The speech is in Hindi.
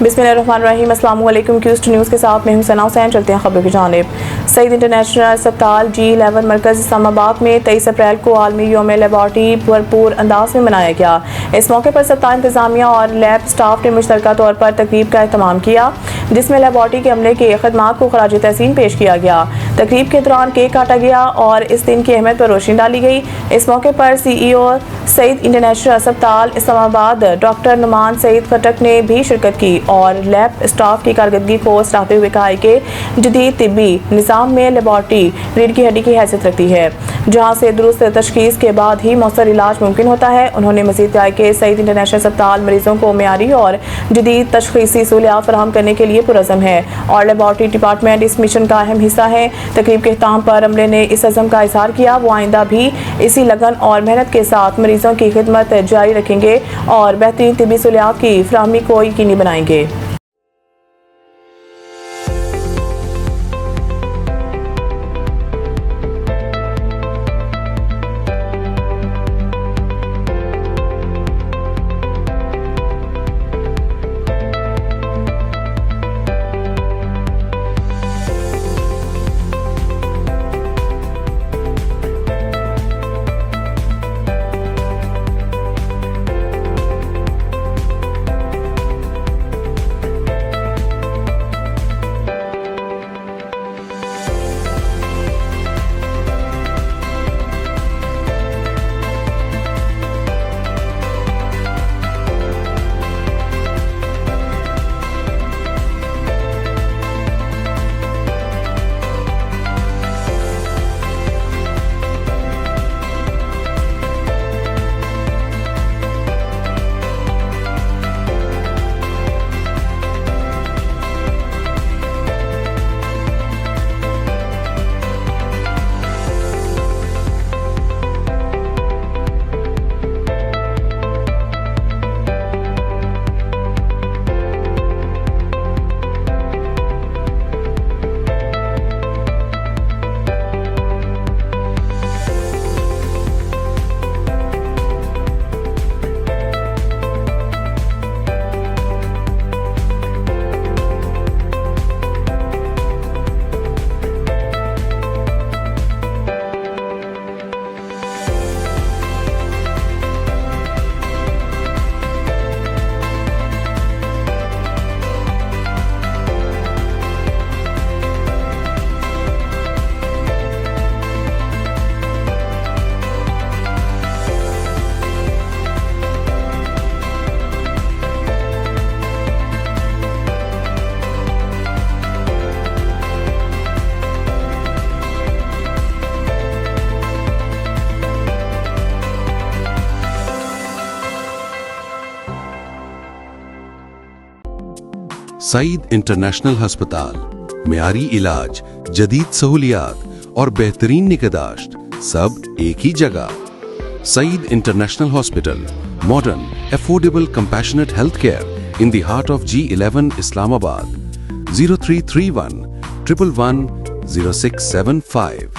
बिस्मिल्लाहिर्रहमानिर्रहीम। अस्सलाम वालेकुम। कोवेस्ट न्यूज़ के साथ मैं हूं सना हुसैन। चलते हैं खबर की जानिब। सईद इंटरनेशनल अस्पताल G11 मरकज़ इस्लाम आबाद में 23 अप्रैल को आलमी यौम लेबॉर्ट्री भरपूर अंदाज में मनाया गया। इस मौके पर अस्पताल इंतजामिया और लैब स्टाफ ने मुश्तरका तौर पर तकरीब का एहतमाम किया, जिसमें लेबॉर्ट्री के अमले के खदमात को खराज तहसीन पेश किया गया। तकरीब के दौरान केक काटा गया और इस दिन की अहमियत पर रोशनी डाली गई। इस मौके पर CEO सईद इंटरनेशनल अस्पताल इस्लाम आबाद डॉक्टर नुमान सईद खटक ने भी शिरकत की और लैब स्टाफ की कारकर्दगी को सराहते हुए कहा कि जदीद तिब्बी निज़ाम में लेबॉर्ट्री रीढ़ की हड्डी की हैसियत रखती है, जहाँ से दुरुस्त तशखीस के बाद ही मौसर इलाज मुमकिन होता है। उन्होंने मज़ीद कहा कि सईद इंटरनेशनल अस्पताल मरीजों को मेयारी और जदीद तशखीसी सहूलियात फराहम करने के लिए पुरज़म है और लेबॉर्ट्री डिपार्टमेंट इस मिशन का अहम हिस्सा है। तकरीब के इख्तिताम पर अमले ने इस अज़म का इज़हार किया वो आइंदा भी इसी लगन और मेहनत के साथ मरीजों की खिदमत जारी रखेंगे और बेहतरीन तिब्बी सहूलियात की फराहमी को यकीनी बनाएंगे। सईद इंटरनेशनल अस्पताल, मेयारी इलाज, जदीद सहूलियात और बेहतरीन निगहदाश्त सब एक ही जगह। Sayeed international hospital, modern, affordable, compassionate health care in the heart of G11 Islamabad. 0331 111 0675